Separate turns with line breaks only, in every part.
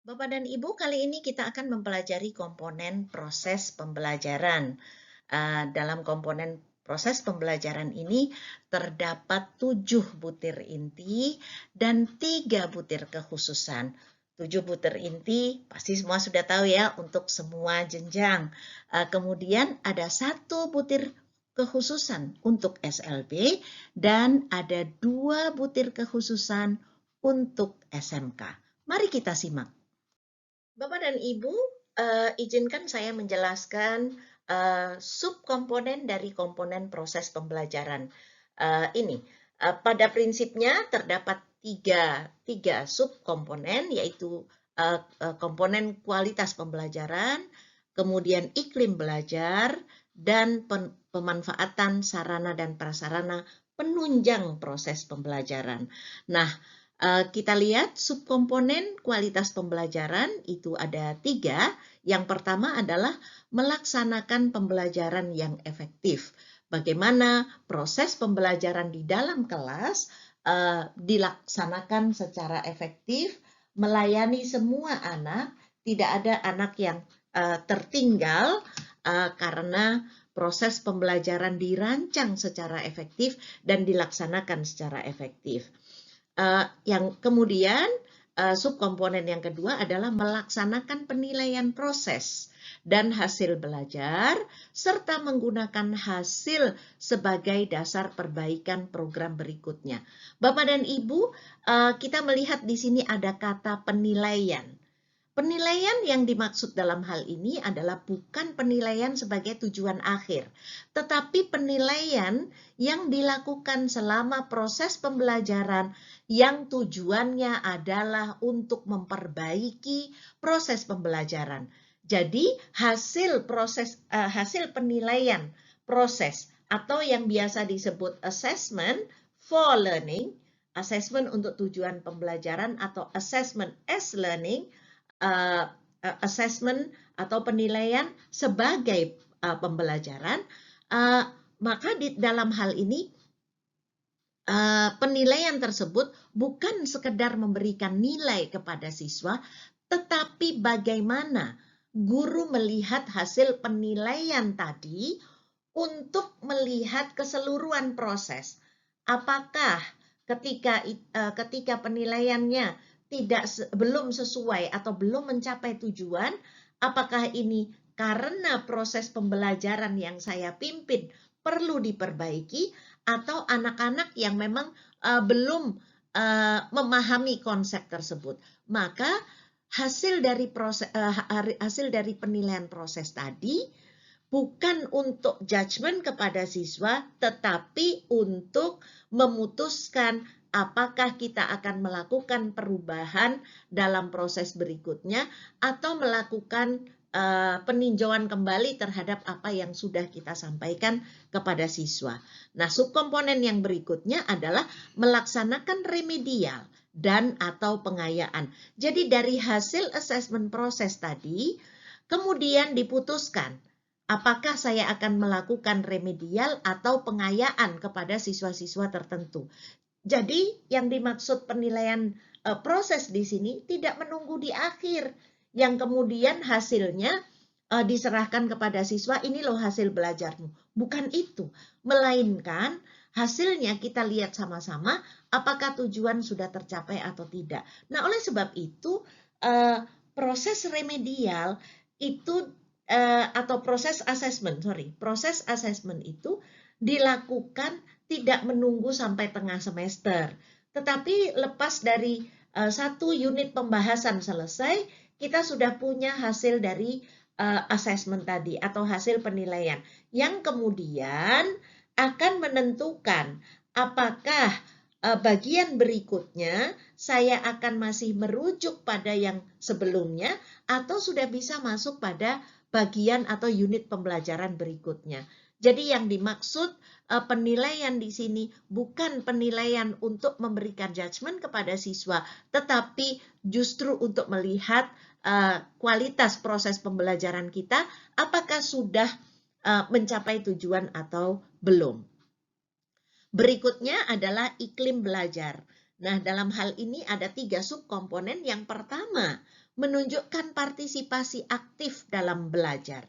Bapak dan Ibu, kali ini kita akan mempelajari komponen proses pembelajaran. Dalam komponen proses pembelajaran ini terdapat 7 butir inti dan 3 butir kekhususan. 7 butir inti pasti semua sudah tahu ya untuk semua jenjang. Kemudian ada 1 butir kekhususan untuk SLB dan ada 2 butir kekhususan untuk SMK. Mari kita simak. Bapak dan Ibu, izinkan saya menjelaskan subkomponen dari komponen proses pembelajaran ini. Pada prinsipnya terdapat tiga subkomponen, yaitu komponen kualitas pembelajaran, kemudian iklim belajar, dan pemanfaatan sarana dan prasarana penunjang proses pembelajaran. Nah, kita lihat subkomponen kualitas pembelajaran itu ada 3. Yang pertama adalah melaksanakan pembelajaran yang efektif. Bagaimana proses pembelajaran di dalam kelas dilaksanakan secara efektif, melayani semua anak, tidak ada anak yang tertinggal karena proses pembelajaran dirancang secara efektif dan dilaksanakan secara efektif. Yang kemudian subkomponen yang kedua adalah melaksanakan penilaian proses dan hasil belajar serta menggunakan hasil sebagai dasar perbaikan program berikutnya. Bapak dan Ibu, kita melihat di sini ada kata penilaian. Penilaian yang dimaksud dalam hal ini adalah bukan penilaian sebagai tujuan akhir, tetapi penilaian yang dilakukan selama proses pembelajaran yang tujuannya adalah untuk memperbaiki proses pembelajaran. Jadi hasil penilaian proses atau yang biasa disebut assessment for learning, assessment untuk tujuan pembelajaran atau assessment as learning, assessment atau penilaian sebagai pembelajaran, maka di dalam hal ini penilaian tersebut bukan sekedar memberikan nilai kepada siswa, tetapi bagaimana guru melihat hasil penilaian tadi untuk melihat keseluruhan proses. Apakah ketika penilaiannya belum sesuai atau belum mencapai tujuan, apakah ini karena proses pembelajaran yang saya pimpin perlu diperbaiki atau anak-anak yang memang belum memahami konsep tersebut. Maka hasil dari penilaian proses tadi bukan untuk judgement kepada siswa, tetapi untuk memutuskan apakah kita akan melakukan perubahan dalam proses berikutnya atau melakukan peninjauan kembali terhadap apa yang sudah kita sampaikan kepada siswa. Nah, subkomponen yang berikutnya adalah melaksanakan remedial dan atau pengayaan. Jadi dari hasil assessment proses tadi, kemudian diputuskan apakah saya akan melakukan remedial atau pengayaan kepada siswa-siswa tertentu. Jadi yang dimaksud penilaian proses di sini tidak menunggu di akhir, yang kemudian hasilnya diserahkan kepada siswa, ini loh hasil belajarmu. Bukan itu, melainkan hasilnya kita lihat sama-sama apakah tujuan sudah tercapai atau tidak. Nah, oleh sebab itu proses remedial itu atau proses assessment itu dilakukan tidak menunggu sampai tengah semester, tetapi lepas dari satu unit pembahasan selesai, kita sudah punya hasil dari assessment tadi atau hasil penilaian yang kemudian akan menentukan apakah bagian berikutnya saya akan masih merujuk pada yang sebelumnya atau sudah bisa masuk pada bagian atau unit pembelajaran berikutnya. Jadi yang dimaksud penilaian di sini bukan penilaian untuk memberikan judgement kepada siswa, tetapi justru untuk melihat kualitas proses pembelajaran kita, apakah sudah mencapai tujuan atau belum. Berikutnya adalah iklim belajar. Nah, dalam hal ini ada 3 subkomponen. Yang pertama, menunjukkan partisipasi aktif dalam belajar.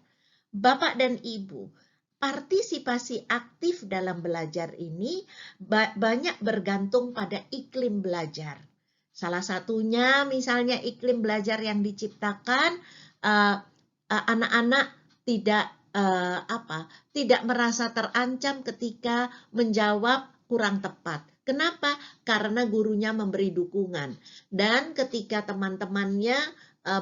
Bapak dan Ibu, partisipasi aktif dalam belajar ini banyak bergantung pada iklim belajar. Salah satunya misalnya iklim belajar yang diciptakan anak-anak tidak merasa terancam ketika menjawab kurang tepat. Kenapa? Karena gurunya memberi dukungan. Dan ketika teman-temannya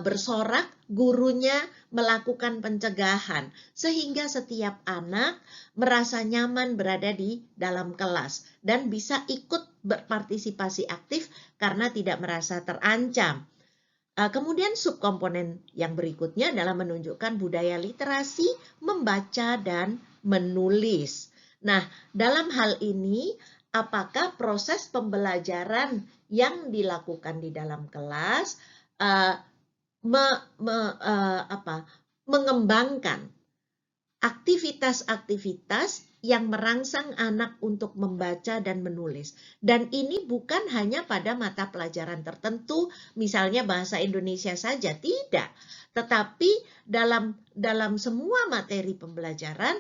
bersorak, gurunya melakukan pencegahan. Sehingga setiap anak merasa nyaman berada di dalam kelas dan bisa ikut berpartisipasi aktif karena tidak merasa terancam. Kemudian subkomponen yang berikutnya adalah menunjukkan budaya literasi, membaca, dan menulis. Nah, dalam hal ini, apakah proses pembelajaran yang dilakukan di dalam kelas mengembangkan aktivitas-aktivitas yang merangsang anak untuk membaca dan menulis. Dan ini bukan hanya pada mata pelajaran tertentu, misalnya bahasa Indonesia saja, tidak. Tetapi dalam semua materi pembelajaran,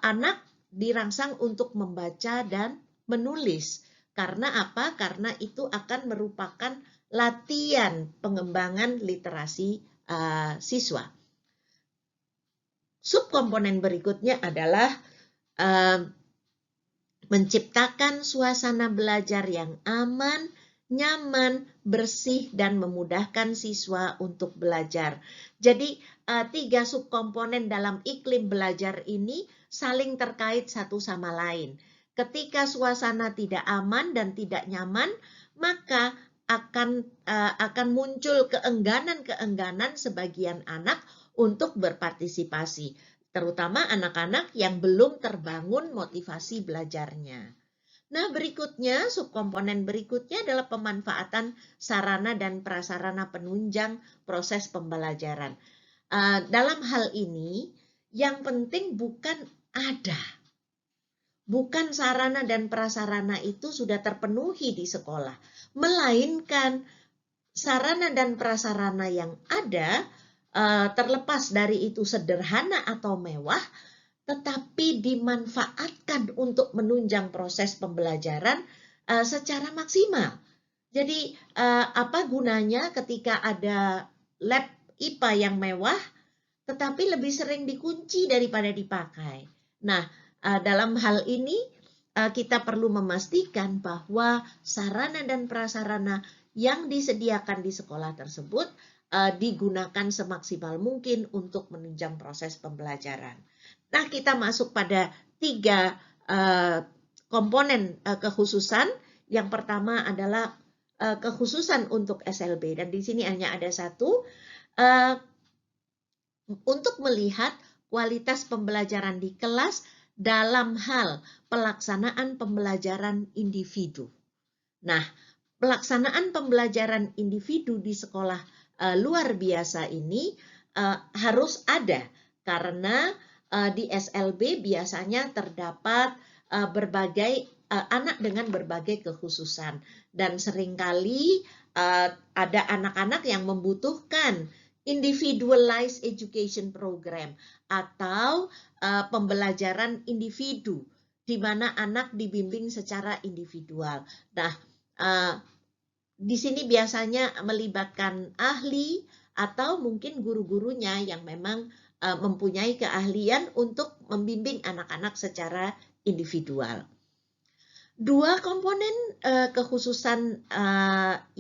anak dirangsang untuk membaca dan menulis. Karena apa? Karena itu akan merupakan latihan pengembangan literasi siswa. Subkomponen berikutnya adalah menciptakan suasana belajar yang aman, nyaman, bersih, dan memudahkan siswa untuk belajar. Jadi 3 subkomponen dalam iklim belajar ini saling terkait satu sama lain. Ketika suasana tidak aman dan tidak nyaman, maka akan muncul keengganan-keengganan sebagian anak untuk berpartisipasi, terutama anak-anak yang belum terbangun motivasi belajarnya. Nah, berikutnya, subkomponen berikutnya adalah pemanfaatan sarana dan prasarana penunjang proses pembelajaran. Dalam hal ini, yang penting bukan sarana dan prasarana itu sudah terpenuhi di sekolah, melainkan sarana dan prasarana yang ada, terlepas dari itu sederhana atau mewah, tetapi dimanfaatkan untuk menunjang proses pembelajaran secara maksimal. Jadi apa gunanya ketika ada lab IPA yang mewah, tetapi lebih sering dikunci daripada dipakai. Nah, dalam hal ini kita perlu memastikan bahwa sarana dan prasarana yang disediakan di sekolah tersebut digunakan semaksimal mungkin untuk menunjang proses pembelajaran. Nah, kita masuk pada 3 komponen kekhususan. Yang pertama adalah kekhususan untuk SLB, dan di sini hanya ada 1, untuk melihat kualitas pembelajaran di kelas dalam hal pelaksanaan pembelajaran individu. Nah, pelaksanaan pembelajaran individu di sekolah luar biasa ini harus ada, karena di SLB biasanya terdapat berbagai anak dengan berbagai kekhususan, dan seringkali ada anak-anak yang membutuhkan individualized education program atau pembelajaran individu di mana anak dibimbing secara individual. Nah, di sini biasanya melibatkan ahli atau mungkin guru-gurunya yang memang mempunyai keahlian untuk membimbing anak-anak secara individual. 2 komponen kekhususan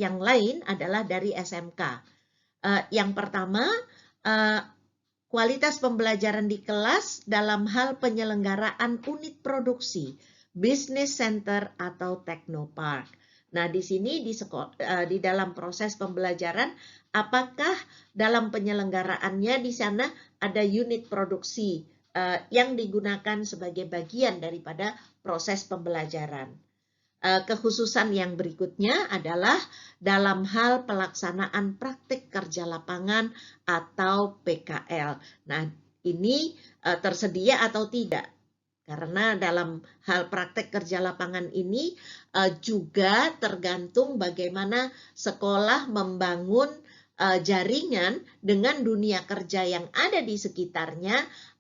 yang lain adalah dari SMK. Yang pertama, kualitas pembelajaran di kelas dalam hal penyelenggaraan unit produksi, business center atau technopark. Nah, di sini di dalam proses pembelajaran, apakah dalam penyelenggaraannya di sana ada unit produksi yang digunakan sebagai bagian daripada proses pembelajaran. Kekhususan yang berikutnya adalah dalam hal pelaksanaan praktik kerja lapangan atau PKL. Nah, ini tersedia atau tidak? Karena dalam hal praktek kerja lapangan ini juga tergantung bagaimana sekolah membangun jaringan dengan dunia kerja yang ada di sekitarnya,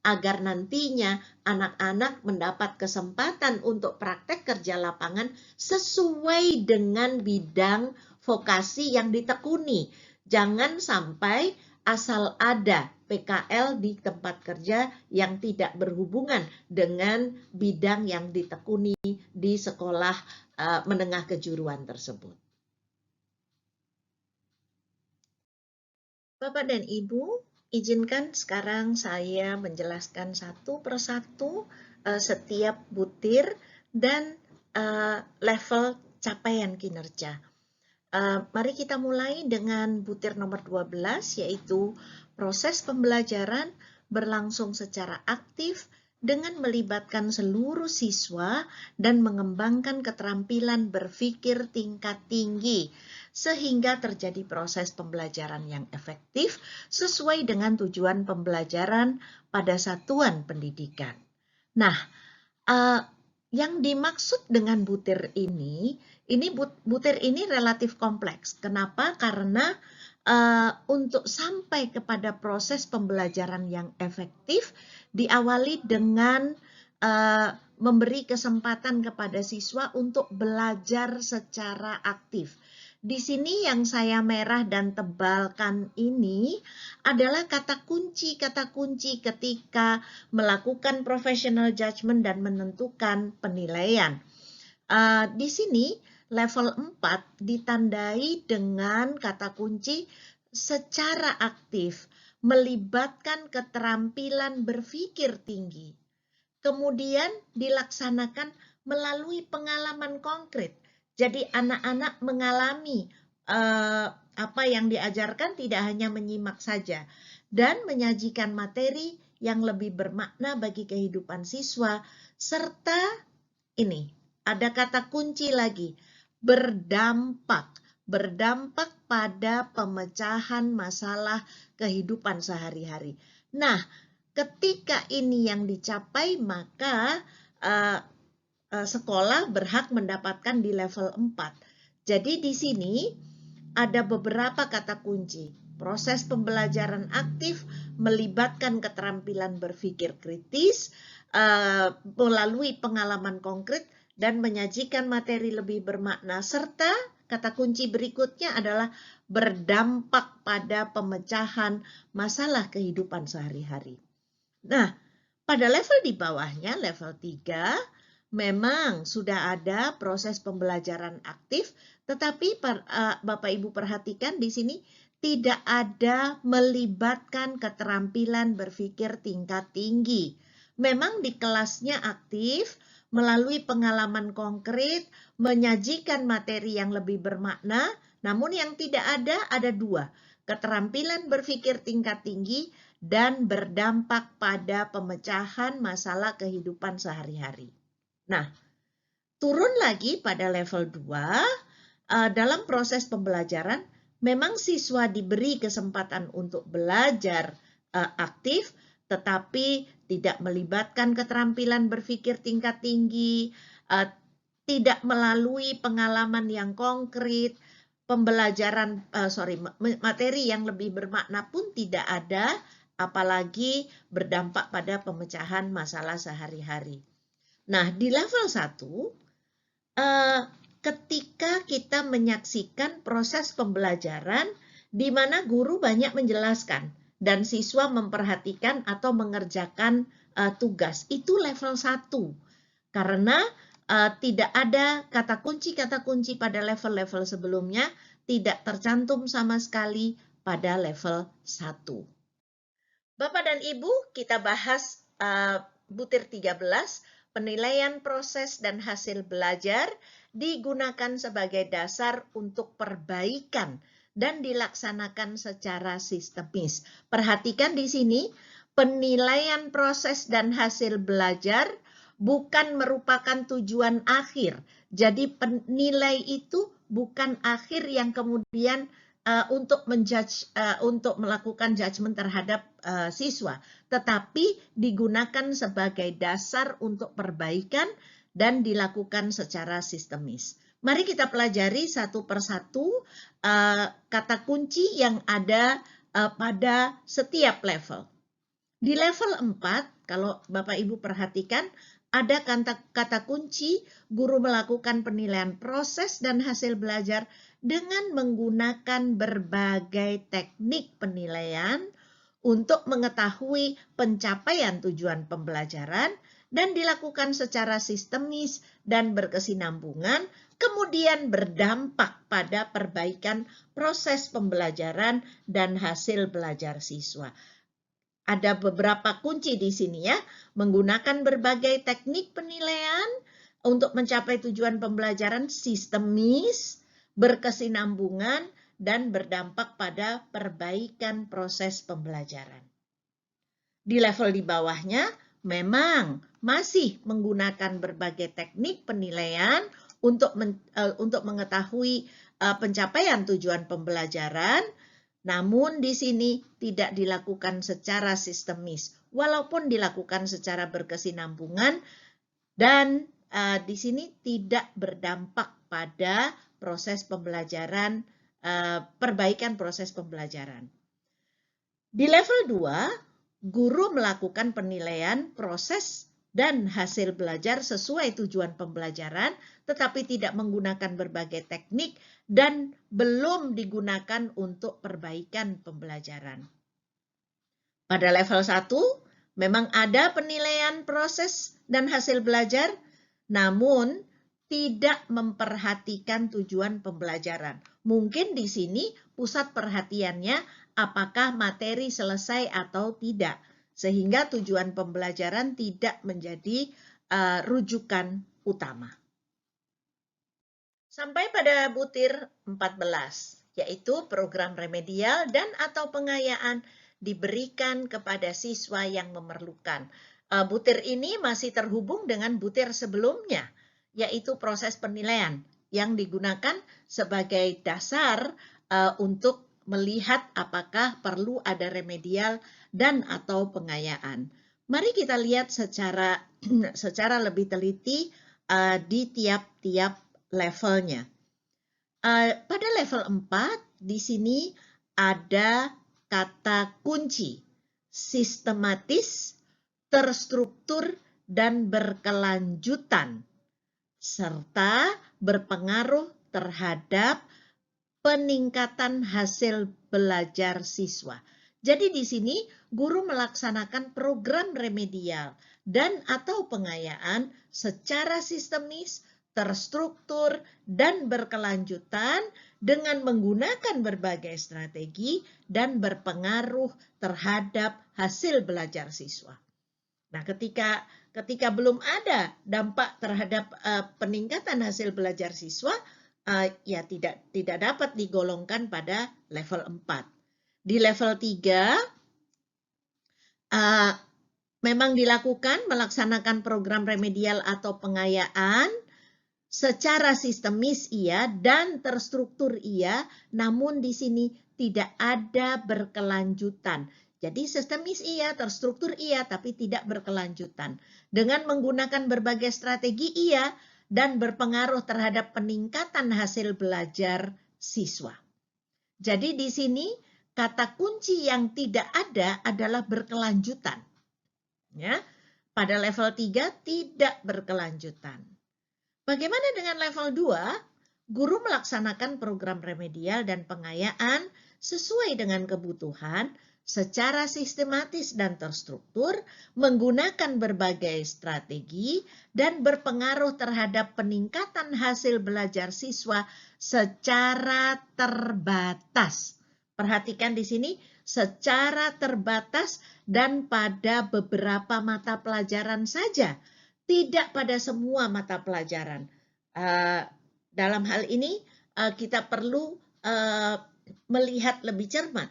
agar nantinya anak-anak mendapat kesempatan untuk praktek kerja lapangan sesuai dengan bidang vokasi yang ditekuni. Jangan sampai asal ada PKL di tempat kerja yang tidak berhubungan dengan bidang yang ditekuni di sekolah menengah kejuruan tersebut. Bapak dan Ibu, izinkan sekarang saya menjelaskan satu persatu setiap butir dan level capaian kinerja. Mari kita mulai dengan butir nomor 12, yaitu proses pembelajaran berlangsung secara aktif dengan melibatkan seluruh siswa dan mengembangkan keterampilan berpikir tingkat tinggi, sehingga terjadi proses pembelajaran yang efektif sesuai dengan tujuan pembelajaran pada satuan pendidikan. Nah, yang dimaksud dengan butir ini butir ini relatif kompleks. Kenapa? Karena untuk sampai kepada proses pembelajaran yang efektif diawali dengan memberi kesempatan kepada siswa untuk belajar secara aktif. Di sini yang saya merah dan tebalkan ini adalah kata kunci ketika melakukan professional judgment dan menentukan penilaian. Di sini level 4 ditandai dengan kata kunci secara aktif, melibatkan keterampilan berpikir tinggi. Kemudian dilaksanakan melalui pengalaman konkret. Jadi anak-anak mengalami apa yang diajarkan, tidak hanya menyimak saja, dan menyajikan materi yang lebih bermakna bagi kehidupan siswa, serta ini ada kata kunci lagi, berdampak pada pemecahan masalah kehidupan sehari-hari. Nah, ketika ini yang dicapai, maka sekolah berhak mendapatkan di level 4. Jadi di sini ada beberapa kata kunci. Proses pembelajaran aktif melibatkan keterampilan berpikir kritis melalui pengalaman konkret dan menyajikan materi lebih bermakna, serta kata kunci berikutnya adalah berdampak pada pemecahan masalah kehidupan sehari-hari. Nah, pada level di bawahnya, level 3, memang sudah ada proses pembelajaran aktif, tetapi Bapak Ibu perhatikan di sini tidak ada melibatkan keterampilan berpikir tingkat tinggi. Memang di kelasnya aktif, melalui pengalaman konkret, menyajikan materi yang lebih bermakna, namun yang tidak ada dua, keterampilan berpikir tingkat tinggi dan berdampak pada pemecahan masalah kehidupan sehari-hari. Nah, turun lagi pada level 2, dalam proses pembelajaran, memang siswa diberi kesempatan untuk belajar aktif, tetapi tidak melibatkan keterampilan berpikir tingkat tinggi, tidak melalui pengalaman yang konkret, materi yang lebih bermakna pun tidak ada, apalagi berdampak pada pemecahan masalah sehari-hari. Nah, di level 1, ketika kita menyaksikan proses pembelajaran di mana guru banyak menjelaskan dan siswa memperhatikan atau mengerjakan tugas, itu level 1. Karena tidak ada kata kunci pada level-level sebelumnya, tidak tercantum sama sekali pada level 1. Bapak dan Ibu, kita bahas butir 13, penilaian proses dan hasil belajar digunakan sebagai dasar untuk perbaikan dan dilaksanakan secara sistemis. Perhatikan di sini, penilaian proses dan hasil belajar bukan merupakan tujuan akhir. Jadi penilai itu bukan akhir yang kemudian untuk melakukan judgement terhadap siswa, tetapi digunakan sebagai dasar untuk perbaikan dan dilakukan secara sistemis. Mari kita pelajari satu persatu kata kunci yang ada pada setiap level. Di level 4, kalau Bapak Ibu perhatikan, ada kata kunci guru melakukan penilaian proses dan hasil belajar dengan menggunakan berbagai teknik penilaian untuk mengetahui pencapaian tujuan pembelajaran dan dilakukan secara sistemis dan berkesinambungan, kemudian berdampak pada perbaikan proses pembelajaran dan hasil belajar siswa. Ada beberapa kunci di sini ya, menggunakan berbagai teknik penilaian untuk mencapai tujuan pembelajaran sistemis, berkesinambungan, dan berdampak pada perbaikan proses pembelajaran. Di level di bawahnya memang masih menggunakan berbagai teknik penilaian untuk mengetahui pencapaian tujuan pembelajaran, namun di sini tidak dilakukan secara sistemis, walaupun dilakukan secara berkesinambungan dan di sini tidak berdampak pada proses pembelajaran, perbaikan proses pembelajaran. Di level 2, guru melakukan penilaian proses dan hasil belajar sesuai tujuan pembelajaran, tetapi tidak menggunakan berbagai teknik dan belum digunakan untuk perbaikan pembelajaran. Pada level 1, memang ada penilaian proses dan hasil belajar, namun tidak memperhatikan tujuan pembelajaran. Mungkin di sini pusat perhatiannya apakah materi selesai atau tidak, sehingga tujuan pembelajaran tidak menjadi rujukan utama. Sampai pada butir 14, yaitu program remedial dan atau pengayaan diberikan kepada siswa yang memerlukan. Butir ini masih terhubung dengan butir sebelumnya, yaitu proses penilaian yang digunakan sebagai dasar untuk melihat apakah perlu ada remedial dan atau pengayaan. Mari kita lihat secara lebih teliti di tiap-tiap levelnya. Pada level 4, di sini ada kata kunci sistematis, terstruktur, dan berkelanjutan, serta berpengaruh terhadap peningkatan hasil belajar siswa. Jadi di sini guru melaksanakan program remedial dan atau pengayaan secara sistemis, terstruktur, dan berkelanjutan dengan menggunakan berbagai strategi dan berpengaruh terhadap hasil belajar siswa. Nah, ketika belum ada dampak terhadap peningkatan hasil belajar siswa, ya tidak dapat digolongkan pada level 4. Di level 3, memang dilakukan melaksanakan program remedial atau pengayaan secara sistemis iya dan terstruktur iya, namun di sini tidak ada berkelanjutan. Jadi sistemis iya, terstruktur iya, tapi tidak berkelanjutan. Dengan menggunakan berbagai strategi iya dan berpengaruh terhadap peningkatan hasil belajar siswa. Jadi di sini kata kunci yang tidak ada adalah berkelanjutan. Ya, pada level 3 tidak berkelanjutan. Bagaimana dengan level 2? Guru melaksanakan program remedial dan pengayaan sesuai dengan kebutuhan secara sistematis dan terstruktur, menggunakan berbagai strategi dan berpengaruh terhadap peningkatan hasil belajar siswa secara terbatas. Perhatikan di sini, secara terbatas dan pada beberapa mata pelajaran saja, tidak pada semua mata pelajaran. Dalam hal ini kita perlu melihat lebih cermat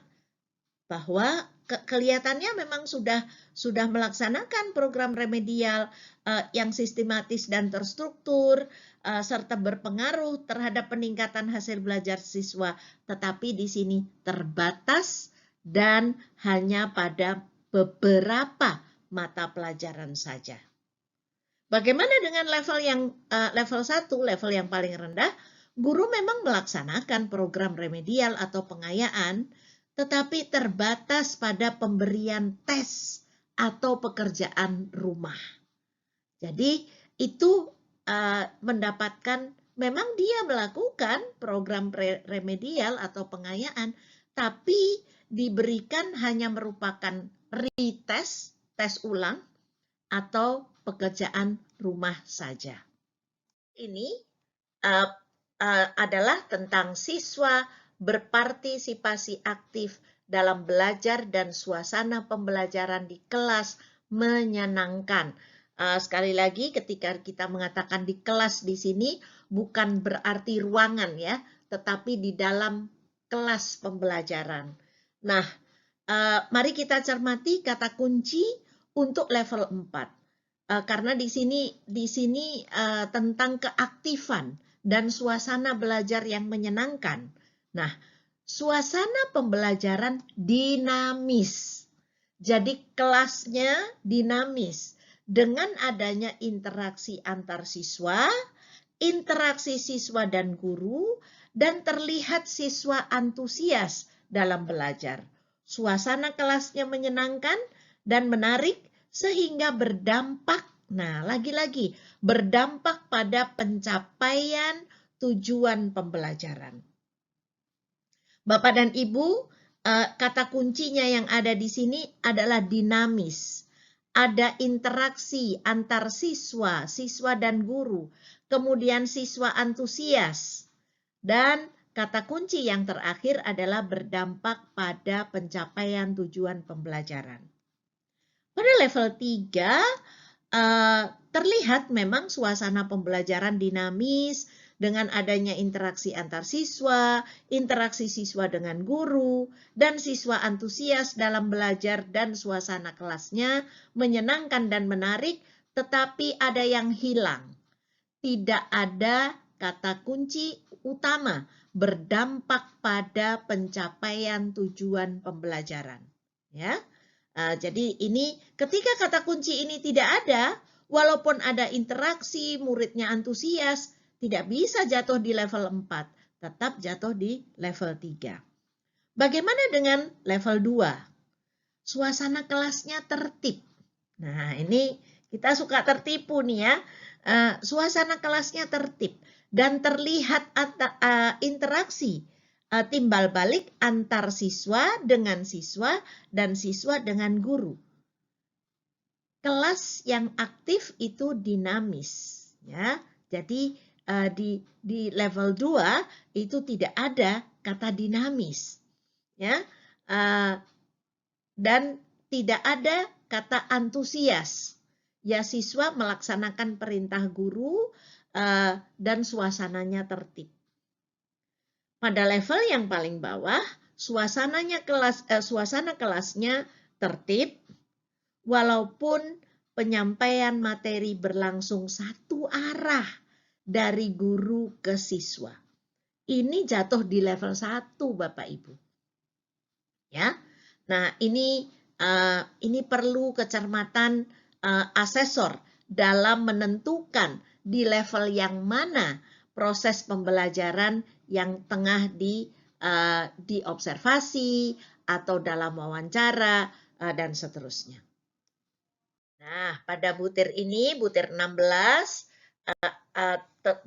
bahwa kelihatannya memang sudah melaksanakan program remedial yang sistematis dan terstruktur serta berpengaruh terhadap peningkatan hasil belajar siswa, tetapi di sini terbatas dan hanya pada beberapa mata pelajaran saja. Bagaimana dengan level 1, level yang paling rendah? Guru memang melaksanakan program remedial atau pengayaan, tetapi terbatas pada pemberian tes atau pekerjaan rumah. Jadi itu mendapatkan, memang dia melakukan program remedial atau pengayaan, tapi diberikan hanya merupakan retest, tes ulang, atau pekerjaan rumah saja. Ini adalah tentang siswa berpartisipasi aktif dalam belajar dan suasana pembelajaran di kelas menyenangkan. Sekali lagi, ketika kita mengatakan di kelas di sini bukan berarti ruangan ya, tetapi di dalam kelas pembelajaran. Nah, mari kita cermati kata kunci untuk level 4. Karena di sini tentang keaktifan dan suasana belajar yang menyenangkan. Nah, suasana pembelajaran dinamis. Jadi kelasnya dinamis dengan adanya interaksi antar siswa, interaksi siswa dan guru, dan terlihat siswa antusias dalam belajar. Suasana kelasnya menyenangkan dan menarik sehingga berdampak, nah lagi-lagi berdampak pada pencapaian tujuan pembelajaran. Bapak dan Ibu, kata kuncinya yang ada di sini adalah dinamis. Ada interaksi antar siswa, siswa dan guru, kemudian siswa antusias, dan kata kunci yang terakhir adalah berdampak pada pencapaian tujuan pembelajaran. Pada level 3, terlihat memang suasana pembelajaran dinamis dengan adanya interaksi antar siswa, interaksi siswa dengan guru, dan siswa antusias dalam belajar dan suasana kelasnya menyenangkan dan menarik, tetapi ada yang hilang. Tidak ada kata kunci utama berdampak pada pencapaian tujuan pembelajaran. Ya. Jadi ini ketika kata kunci ini tidak ada, walaupun ada interaksi, muridnya antusias, tidak bisa jatuh di level 4, tetap jatuh di level 3. Bagaimana dengan level 2? Suasana kelasnya tertib. Nah, ini kita suka tertipu nih ya. Suasana kelasnya tertib dan terlihat interaksi timbal balik antar siswa dengan siswa dan siswa dengan guru. Kelas yang aktif itu dinamis ya. Jadi di level 2 itu tidak ada kata dinamis ya. Dan tidak ada kata antusias. Ya, siswa melaksanakan perintah guru dan suasananya tertib. Pada level yang paling bawah, suasana kelasnya tertib, walaupun penyampaian materi berlangsung satu arah dari guru ke siswa. Ini jatuh di level 1, Bapak Ibu. Ya. Nah, ini perlu kecermatan asesor dalam menentukan di level yang mana proses pembelajaran yang tengah diobservasi atau dalam wawancara dan seterusnya. Nah, pada butir ini, butir 16,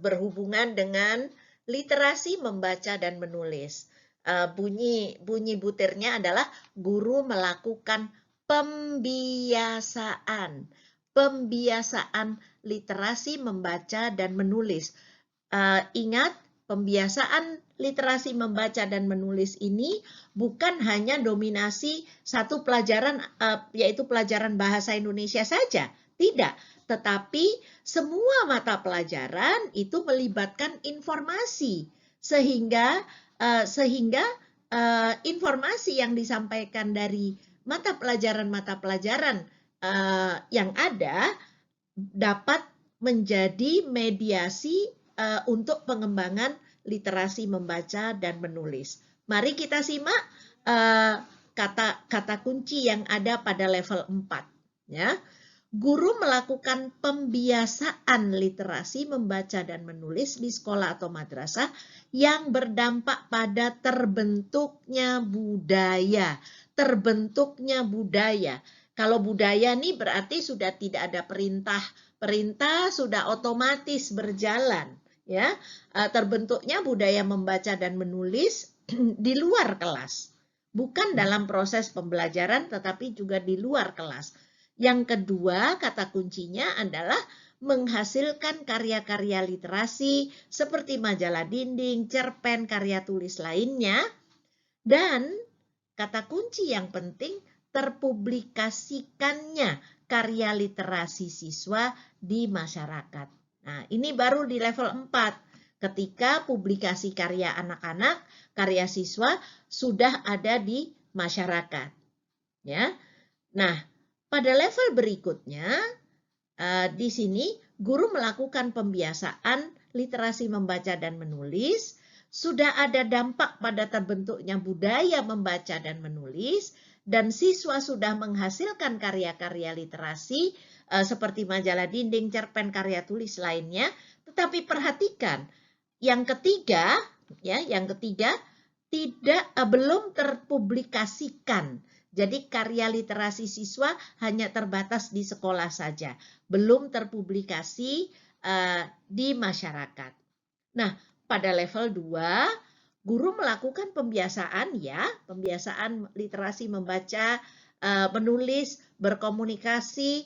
berhubungan dengan literasi membaca dan menulis. Bunyi butirnya adalah guru melakukan pembiasaan literasi membaca dan menulis. Ingat, pembiasaan literasi membaca dan menulis ini bukan hanya dominasi satu pelajaran, yaitu pelajaran bahasa Indonesia saja. Tidak, tetapi semua mata pelajaran itu melibatkan informasi, sehingga informasi yang disampaikan dari mata pelajaran yang ada dapat menjadi mediasi untuk pengembangan literasi membaca dan menulis. Mari kita simak kata kunci yang ada pada level 4. Ya. guru melakukan pembiasaan literasi membaca dan menulis di sekolah atau madrasah yang berdampak pada terbentuknya budaya. Terbentuknya budaya. Kalau budaya nih berarti sudah tidak ada perintah. Perintah sudah otomatis berjalan. Ya, terbentuknya budaya membaca dan menulis di luar kelas. Bukan dalam proses pembelajaran tetapi juga di luar kelas. Yang kedua, kata kuncinya adalah menghasilkan karya-karya literasi seperti majalah dinding, cerpen, karya tulis lainnya. Dan kata kunci yang penting, terpublikasikannya karya literasi siswa di masyarakat. Nah, ini baru di level 4. Ketika publikasi karya anak-anak, karya siswa sudah ada di masyarakat. Ya. Nah, pada level berikutnya, di sini guru melakukan pembiasaan literasi membaca dan menulis, sudah ada dampak pada terbentuknya budaya membaca dan menulis, dan siswa sudah menghasilkan karya-karya literasi seperti majalah dinding, cerpen, karya tulis lainnya. Tetapi perhatikan, yang ketiga belum terpublikasikan. Jadi karya literasi siswa hanya terbatas di sekolah saja, belum terpublikasi di masyarakat. Nah, pada level 2, guru melakukan pembiasaan literasi membaca, menulis, berkomunikasi,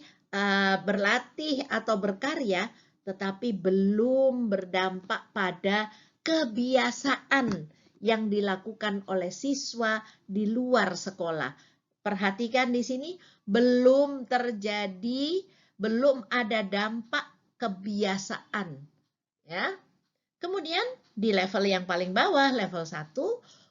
berlatih atau berkarya, tetapi belum berdampak pada kebiasaan yang dilakukan oleh siswa di luar sekolah. Perhatikan di sini belum ada dampak kebiasaan. Ya. Kemudian di level yang paling bawah, level 1,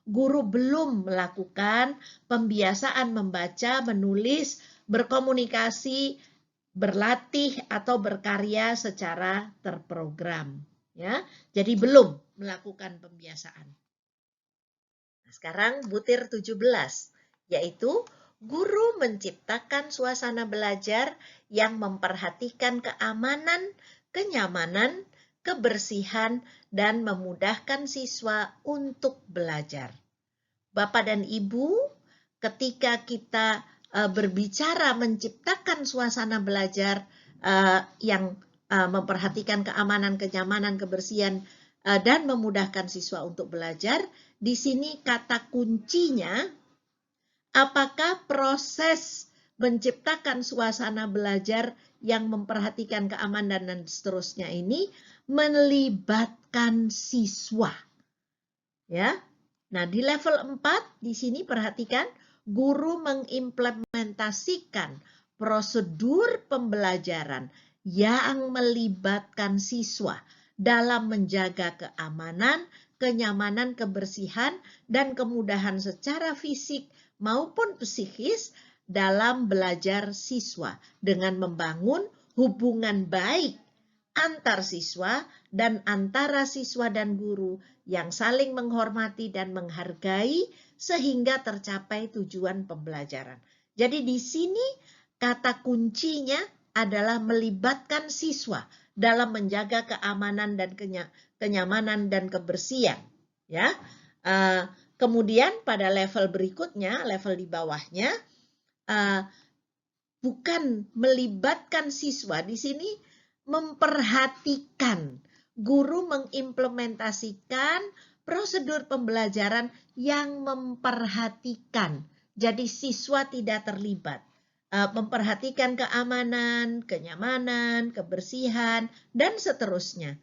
guru belum melakukan pembiasaan membaca, menulis, berkomunikasi, berlatih atau berkarya secara terprogram. Ya. Jadi belum melakukan pembiasaan. Nah, sekarang butir 17, yaitu guru menciptakan suasana belajar yang memperhatikan keamanan, kenyamanan, kebersihan, dan memudahkan siswa untuk belajar. Bapak dan Ibu, ketika kita berbicara menciptakan suasana belajar yang memperhatikan keamanan, kenyamanan, kebersihan, dan memudahkan siswa untuk belajar, di sini kata kuncinya, apakah proses menciptakan suasana belajar yang memperhatikan keamanan dan seterusnya ini melibatkan siswa. Ya. Nah, di level 4 di sini perhatikan guru mengimplementasikan prosedur pembelajaran yang melibatkan siswa dalam menjaga keamanan, kenyamanan, kebersihan, dan kemudahan secara fisik maupun psikis dalam belajar siswa dengan membangun hubungan baik antar siswa dan antara siswa dan guru yang saling menghormati dan menghargai sehingga tercapai tujuan pembelajaran. Jadi di sini kata kuncinya adalah melibatkan siswa dalam menjaga keamanan dan kenyamanan dan kebersihan. Ya. Kemudian pada level berikutnya, level di bawahnya, bukan melibatkan siswa, di sini memperhatikan. Guru mengimplementasikan prosedur pembelajaran yang memperhatikan. Jadi siswa tidak terlibat. Memperhatikan keamanan, kenyamanan, kebersihan, dan seterusnya.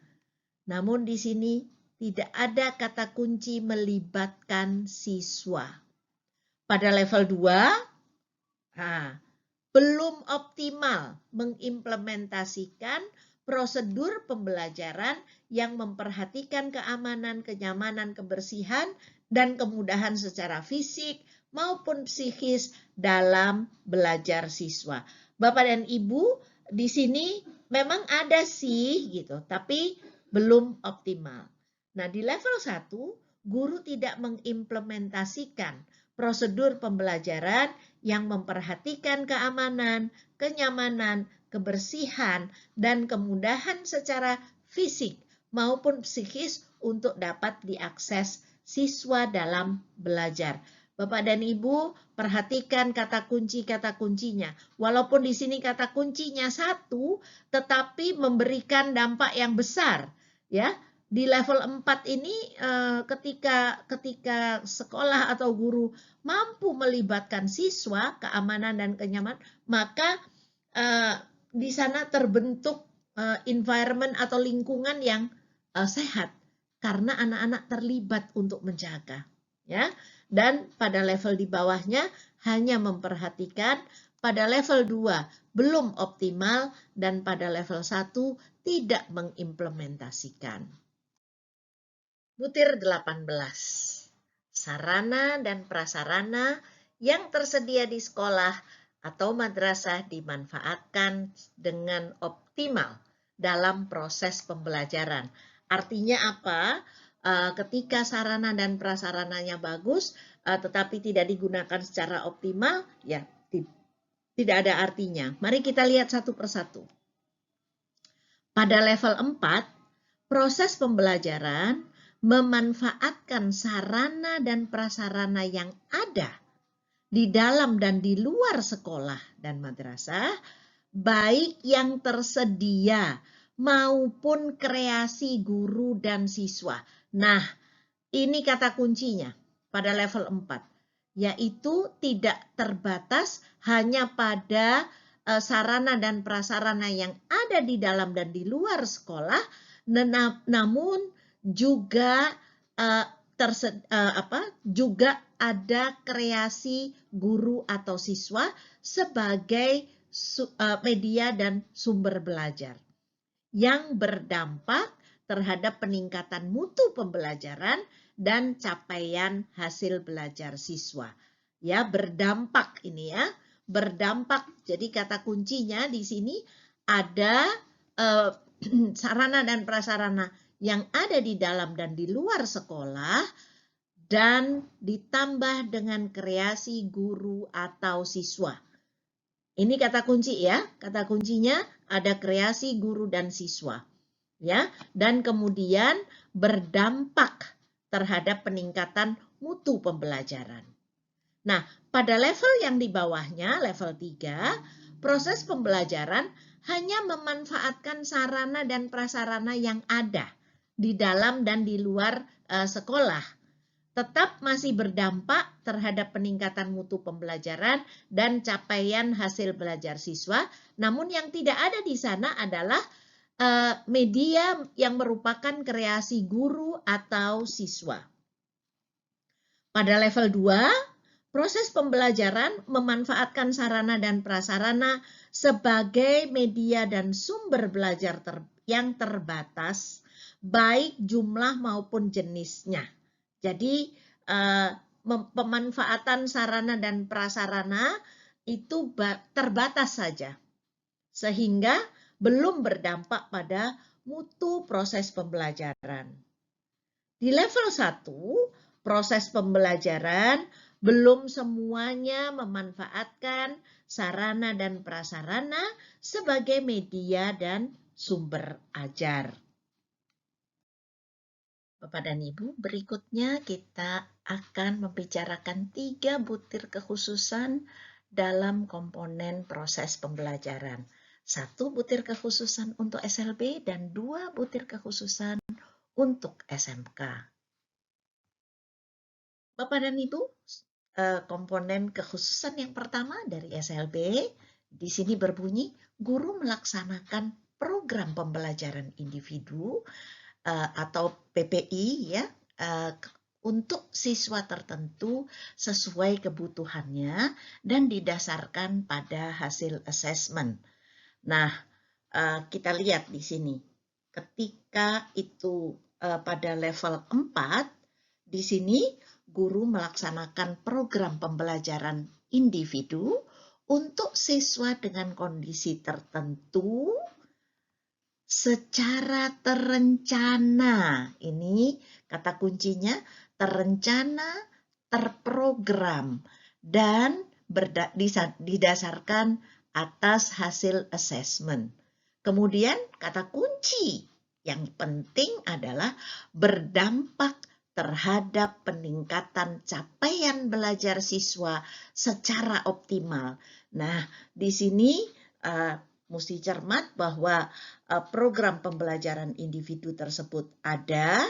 Namun di sini tidak ada kata kunci melibatkan siswa. Pada level 2, belum optimal mengimplementasikan prosedur pembelajaran yang memperhatikan keamanan, kenyamanan, kebersihan, dan kemudahan secara fisik maupun psikis dalam belajar siswa. Bapak dan Ibu, di sini memang ada sih gitu, tapi belum optimal. Nah, di level 1, guru tidak mengimplementasikan prosedur pembelajaran yang memperhatikan keamanan, kenyamanan, kebersihan, dan kemudahan secara fisik maupun psikis untuk dapat diakses siswa dalam belajar. Bapak dan Ibu, perhatikan kata kuncinya. Walaupun di sini kata kuncinya satu, tetapi memberikan dampak yang besar, ya. Di level 4 ini ketika sekolah atau guru mampu melibatkan siswa, keamanan dan kenyamanan, maka di sana terbentuk environment atau lingkungan yang sehat karena anak-anak terlibat untuk menjaga, ya. Dan pada level di bawahnya hanya memperhatikan, pada level 2 belum optimal, dan pada level 1 tidak mengimplementasikan. Butir 18. Sarana dan prasarana yang tersedia di sekolah atau madrasah dimanfaatkan dengan optimal dalam proses pembelajaran. Artinya apa? Ketika sarana dan prasarananya bagus, tetapi tidak digunakan secara optimal, ya tidak ada artinya. Mari kita lihat satu persatu. Pada level 4, proses pembelajaran memanfaatkan sarana dan prasarana yang ada di dalam dan di luar sekolah dan madrasah, baik yang tersedia maupun kreasi guru dan siswa. Nah, ini kata kuncinya pada level 4, yaitu tidak terbatas hanya pada sarana dan prasarana yang ada di dalam dan di luar sekolah, namun juga juga ada kreasi guru atau siswa sebagai media dan sumber belajar yang berdampak terhadap peningkatan mutu pembelajaran dan capaian hasil belajar siswa. Ya, berdampak ini ya, berdampak. Jadi kata kuncinya di sini ada sarana dan prasarana yang ada di dalam dan di luar sekolah, dan ditambah dengan kreasi guru atau siswa. Ini kata kunci ya, kata kuncinya ada kreasi guru dan siswa. Ya, dan kemudian berdampak terhadap peningkatan mutu pembelajaran. Nah, pada level yang di bawahnya, level 3, proses pembelajaran hanya memanfaatkan sarana dan prasarana yang ada di dalam dan di luar sekolah. Tetap masih berdampak terhadap peningkatan mutu pembelajaran dan capaian hasil belajar siswa, namun yang tidak ada di sana adalah media yang merupakan kreasi guru atau siswa. Pada level 2, proses pembelajaran memanfaatkan sarana dan prasarana sebagai media dan sumber belajar yang terbatas, baik jumlah maupun jenisnya. Jadi pemanfaatan sarana dan prasarana itu terbatas saja, sehingga belum berdampak pada mutu proses pembelajaran. Di level 1, proses pembelajaran belum semuanya memanfaatkan sarana dan prasarana sebagai media dan sumber ajar. Bapak dan Ibu, berikutnya kita akan membicarakan 3 butir kekhususan dalam komponen proses pembelajaran. 1 butir kekhususan untuk SLB dan 2 butir kekhususan untuk SMK. Bapak dan Ibu, komponen kekhususan yang pertama dari SLB di sini berbunyi, guru melaksanakan program pembelajaran individu atau PPI ya untuk siswa tertentu sesuai kebutuhannya dan didasarkan pada hasil assessment. Nah, kita lihat di sini. Ketika itu pada level 4, di sini guru melaksanakan program pembelajaran individu untuk siswa dengan kondisi tertentu secara terencana. Ini kata kuncinya, terencana, terprogram, dan didasarkan atas hasil asesmen. Kemudian kata kunci yang penting adalah berdampak terhadap peningkatan capaian belajar siswa secara optimal. Nah, di sini mesti cermat bahwa program pembelajaran individu tersebut ada,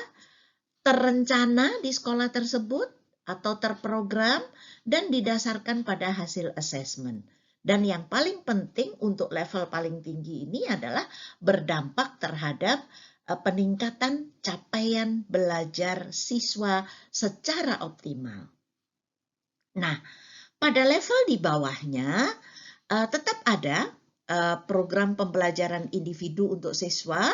terencana di sekolah tersebut atau terprogram, dan didasarkan pada hasil asesmen. Dan yang paling penting untuk level paling tinggi ini adalah berdampak terhadap peningkatan capaian belajar siswa secara optimal. Nah, pada level di bawahnya tetap ada program pembelajaran individu untuk siswa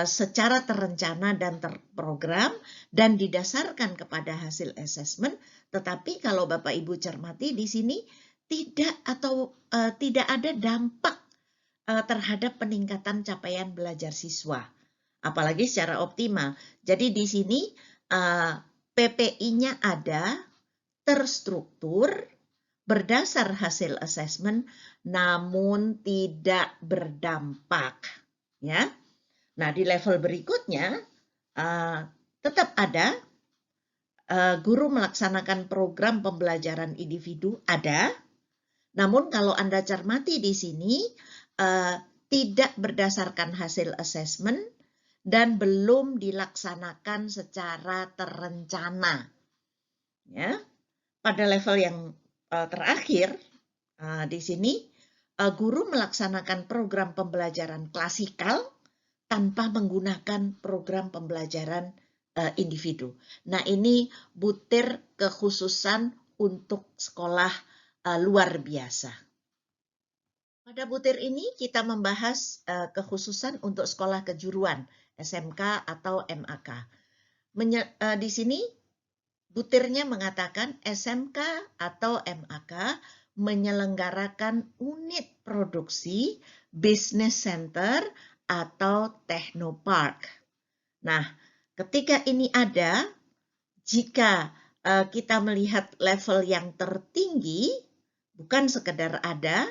secara terencana dan terprogram dan didasarkan kepada hasil asesmen, tetapi kalau Bapak Ibu cermati di sini tidak ada dampak terhadap peningkatan capaian belajar siswa, apalagi secara optimal. Jadi di sini PPI-nya ada, terstruktur, berdasar hasil asesmen, namun tidak berdampak. Ya. Nah, di level berikutnya tetap ada guru melaksanakan program pembelajaran individu ada, namun kalau Anda cermati di sini tidak berdasarkan hasil asesmen dan belum dilaksanakan secara terencana. Ya, pada level yang terakhir di sini guru melaksanakan program pembelajaran klasikal tanpa menggunakan program pembelajaran individu. Nah, ini butir kekhususan untuk sekolah luar biasa. Pada butir ini kita membahas kekhususan untuk sekolah kejuruan, SMK atau MAK. Di sini butirnya mengatakan SMK atau MAK menyelenggarakan unit produksi, business center, atau technopark. Nah, ketika ini ada, jika kita melihat level yang tertinggi, bukan sekedar ada,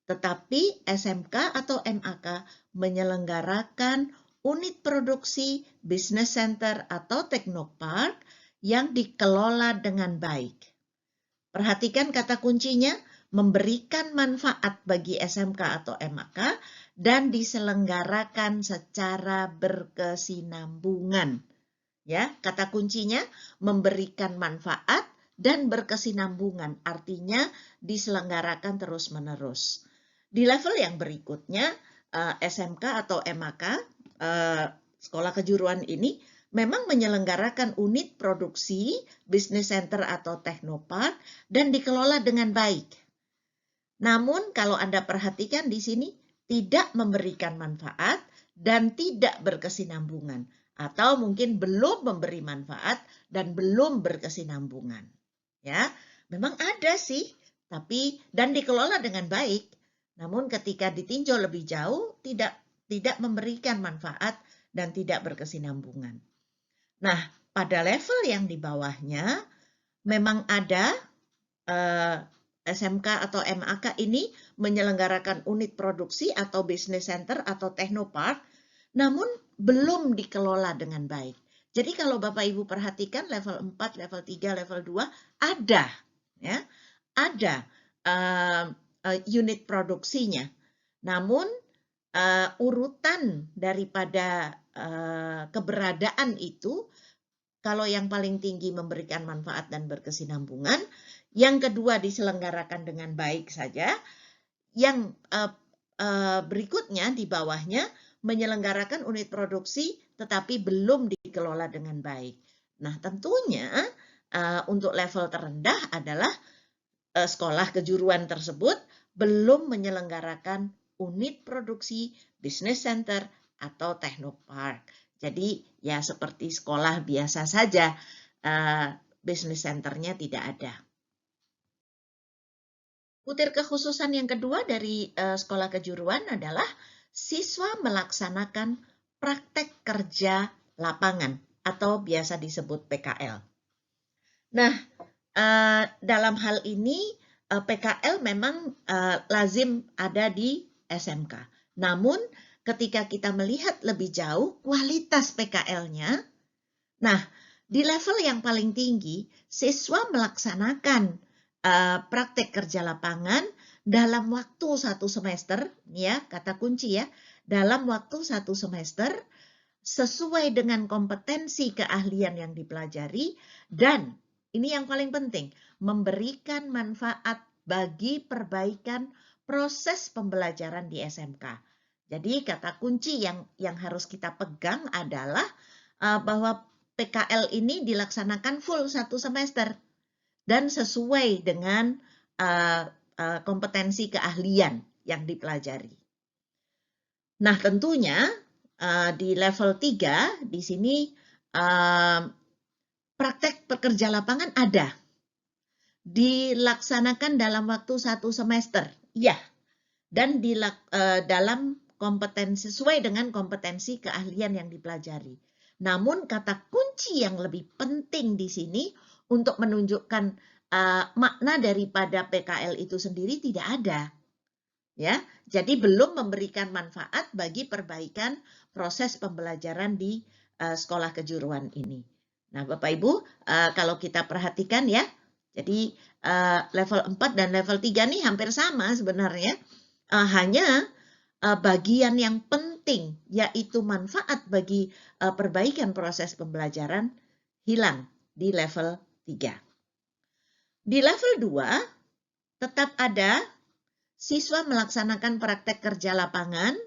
tetapi SMK atau MAK menyelenggarakan unit produksi, business center, atau technopark yang dikelola dengan baik. Perhatikan kata kuncinya, memberikan manfaat bagi SMK atau MAK dan diselenggarakan secara berkesinambungan. Ya, kata kuncinya memberikan manfaat dan berkesinambungan, artinya diselenggarakan terus-menerus. Di level yang berikutnya, SMK atau MAK, sekolah kejuruan ini memang menyelenggarakan unit produksi, business center atau technopark dan dikelola dengan baik. Namun kalau Anda perhatikan di sini tidak memberikan manfaat dan tidak berkesinambungan, atau mungkin belum memberi manfaat dan belum berkesinambungan. Ya, memang ada sih, tapi dan dikelola dengan baik. Namun ketika ditinjau lebih jauh tidak memberikan manfaat dan tidak berkesinambungan. Nah, pada level yang di bawahnya memang ada SMK atau MAK ini menyelenggarakan unit produksi atau business center atau technopark, namun belum dikelola dengan baik. Jadi kalau Bapak Ibu perhatikan level 4, level 3, level 2 ada, ya, ada unit produksinya. Namun urutan daripada keberadaan itu, kalau yang paling tinggi memberikan manfaat dan berkesinambungan, yang kedua diselenggarakan dengan baik saja, yang berikutnya di bawahnya menyelenggarakan unit produksi tetapi belum dikelola dengan baik. Nah, tentunya untuk level terendah adalah sekolah kejuruan tersebut belum menyelenggarakan unit produksi, business center, atau technopark. Jadi ya seperti sekolah biasa saja, business centernya tidak ada. Butir kekhususan yang kedua dari sekolah kejuruan adalah siswa melaksanakan praktek kerja lapangan atau biasa disebut PKL. Nah, dalam hal ini PKL memang lazim ada di SMK. Namun ketika kita melihat lebih jauh kualitas PKL-nya, nah di level yang paling tinggi siswa melaksanakan praktek kerja lapangan dalam waktu 1 semester, ya kata kunci ya, dalam waktu 1 semester sesuai dengan kompetensi keahlian yang dipelajari dan ini yang paling penting, memberikan manfaat bagi perbaikan proses pembelajaran di SMK. Jadi kata kunci yang harus kita pegang adalah bahwa PKL ini dilaksanakan full 1 semester dan sesuai dengan kompetensi keahlian yang dipelajari. Nah, tentunya di level 3 di sini praktek pekerja lapangan ada. Dilaksanakan dalam waktu 1 semester. Ya. Dan dalam kompetensi sesuai dengan kompetensi keahlian yang dipelajari. Namun kata kunci yang lebih penting di sini untuk menunjukkan makna daripada PKL itu sendiri tidak ada. Ya, jadi belum memberikan manfaat bagi perbaikan proses pembelajaran di sekolah kejuruan ini. Nah, Bapak Ibu, kalau kita perhatikan ya, jadi level 4 dan level 3 nih hampir sama sebenarnya. Hanya bagian yang penting yaitu manfaat bagi perbaikan proses pembelajaran hilang di level 3. Di level 2 tetap ada siswa melaksanakan praktek kerja lapangan,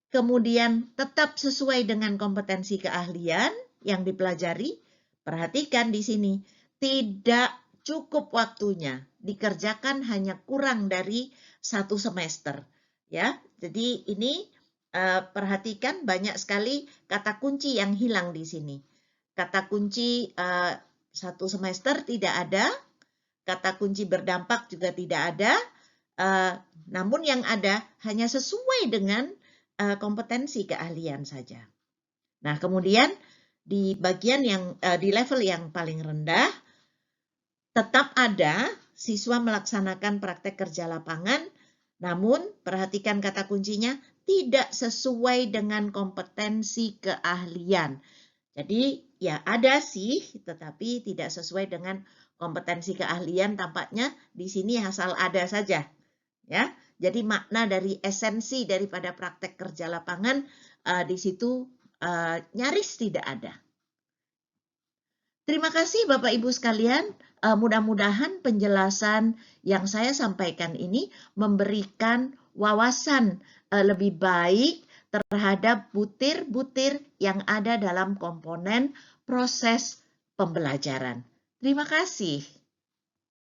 kemudian tetap sesuai dengan kompetensi keahlian yang dipelajari. Perhatikan di sini, tidak cukup waktunya, dikerjakan hanya kurang dari 1 semester. Ya, jadi ini perhatikan banyak sekali kata kunci yang hilang di sini. Kata kunci 1 semester tidak ada, kata kunci berdampak juga tidak ada. Namun yang ada hanya sesuai dengan kompetensi keahlian saja. Nah, kemudian di bagian yang di level yang paling rendah tetap ada siswa melaksanakan praktek kerja lapangan, namun perhatikan kata kuncinya tidak sesuai dengan kompetensi keahlian. Jadi ya ada sih, tetapi tidak sesuai dengan kompetensi keahlian tampaknya di sini asal ada saja. Ya, jadi makna dari esensi daripada praktek kerja lapangan di situ nyaris tidak ada. Terima kasih Bapak Ibu sekalian. Mudah-mudahan penjelasan yang saya sampaikan ini memberikan wawasan lebih baik terhadap butir-butir yang ada dalam komponen proses pembelajaran. Terima kasih.